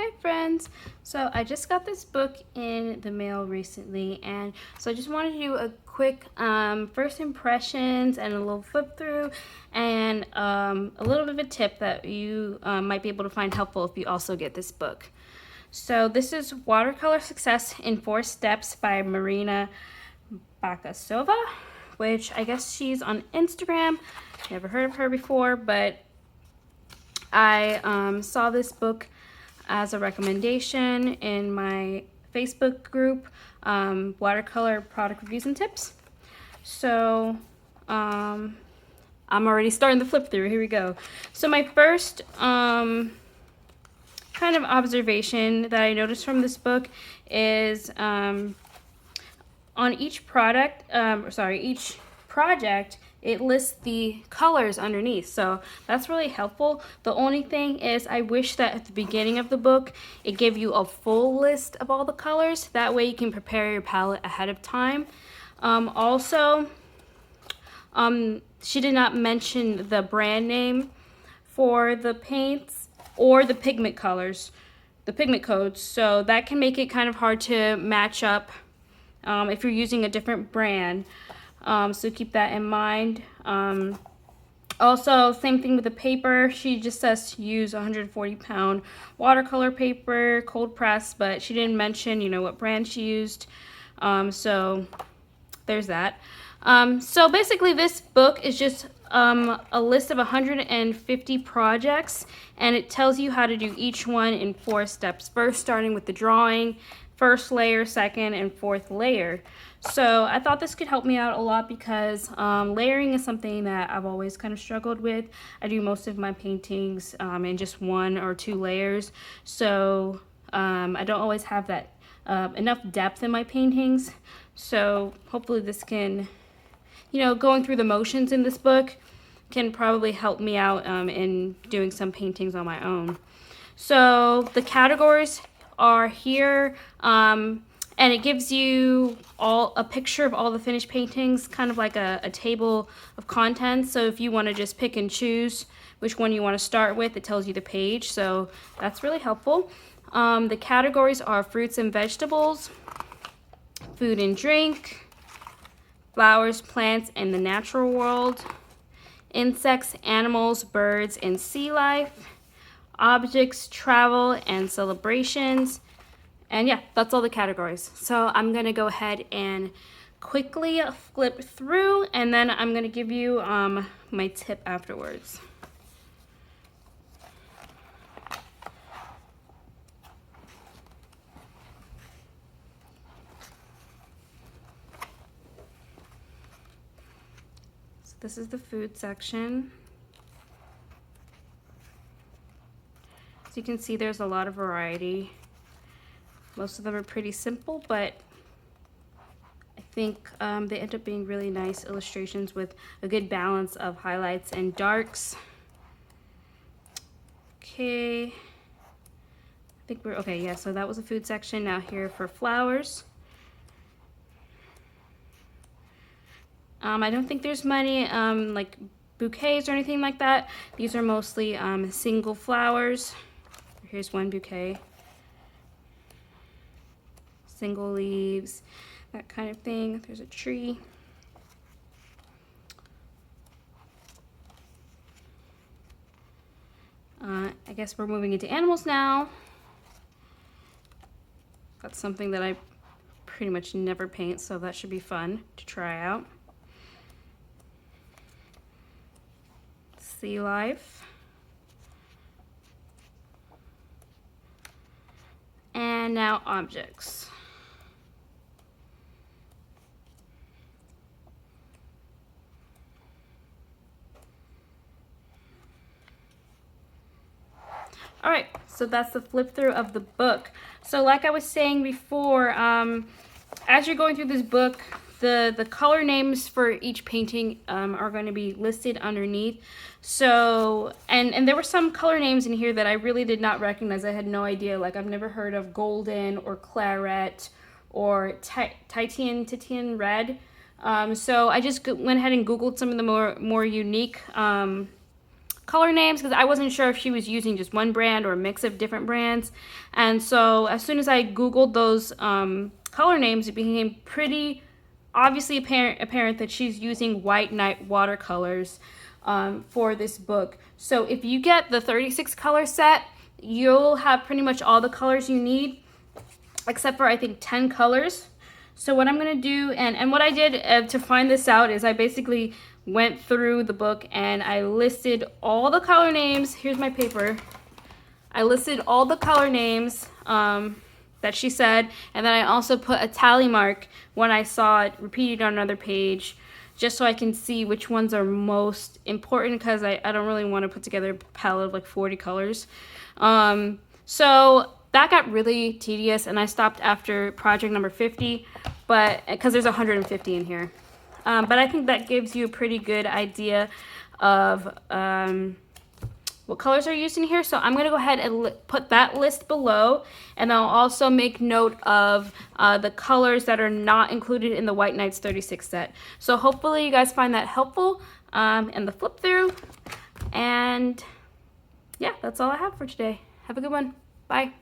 Hi friends! So I just got this book in the mail recently, and so I just wanted to do a quick first impressions and a little flip through and a little bit of a tip that you might be able to find helpful if you also get this book. So this is Watercolor Success in 4 Steps by Marina Bakasova, which I guess she's on Instagram. Never heard of her before, but I saw this book as a recommendation in my Facebook group, Watercolor Product Reviews and Tips. So I'm already starting the flip through. Here we go. So my first kind of observation that I noticed from this book is on each each project, it lists the colors underneath, so that's really helpful. The only thing is I wish that at the beginning of the book it gave you a full list of all the colors. That way you can prepare your palette ahead of time. She did not mention the brand name for the paints or the pigment colors, the pigment codes, so that can make it kind of hard to match up if you're using a different brand. So keep that in mind. Also, same thing with the paper. She just says to use 140-pound watercolor paper, cold press, but she didn't mention, what brand she used. So there's that. So basically this book is just a list of 150 projects, and it tells you how to do each one in 4 steps. First, starting with the drawing, first layer, second, and fourth layer. So I thought this could help me out a lot because layering is something that I've always kind of struggled with. I do most of my paintings in just 1 or 2 layers, so I don't always have that enough depth in my paintings. So hopefully this can, going through the motions in this book can probably help me out in doing some paintings on my own. So the categories are here, and it gives you a picture of all the finished paintings, kind of like a table of contents. So if you want to just pick and choose which one you want to start with, it tells you the page, so that's really helpful. The categories are fruits and vegetables, food and drink, flowers, plants, and the natural world, insects, animals, birds, and sea life, objects, travel, and celebrations. And yeah, that's all the categories. So I'm gonna go ahead and quickly flip through, and then I'm gonna give you my tip afterwards. So this is the food section. So you can see there's a lot of variety. Most of them are pretty simple, but I think they end up being really nice illustrations with a good balance of highlights and darks. Okay, I think we're okay. Yeah, so that was the food section. Now here for flowers. I don't think there's many like bouquets or anything like that. These are mostly single flowers. Here's one bouquet. Single leaves, that kind of thing. There's a tree. I guess we're moving into animals now. That's something that I pretty much never paint, so that should be fun to try out. Sea life. And now objects. All right, so that's the flip through of the book. So like I was saying before, as you're going through this book, the color names for each painting are going to be listed underneath. So, and there were some color names in here that I really did not recognize. I had no idea. Like I've never heard of golden or claret or Titian red. So I just went ahead and Googled some of the more unique color names because I wasn't sure if she was using just one brand or a mix of different brands. And so as soon as I Googled those color names, it became pretty obviously apparent that she's using White Night watercolors for this book. So if you get the 36 color set, you'll have pretty much all the colors you need, except for I think 10 colors. So what I'm going to do, and what I did to find this out is I basically went through the book and I listed all the color names. Here's my paper. I listed all the color names that she said, and then I also put a tally mark when I saw it repeated on another page, just so I can see which ones are most important, because I don't really want to put together a palette of like 40 colors. So that got really tedious, and I stopped after project number 50, but because there's 150 in here. But I think that gives you a pretty good idea of what colors are used in here. So I'm going to go ahead and put that list below, and I'll also make note of the colors that are not included in the White Nights 36 set. So hopefully you guys find that helpful in the flip through. And yeah, that's all I have for today. Have a good one. Bye.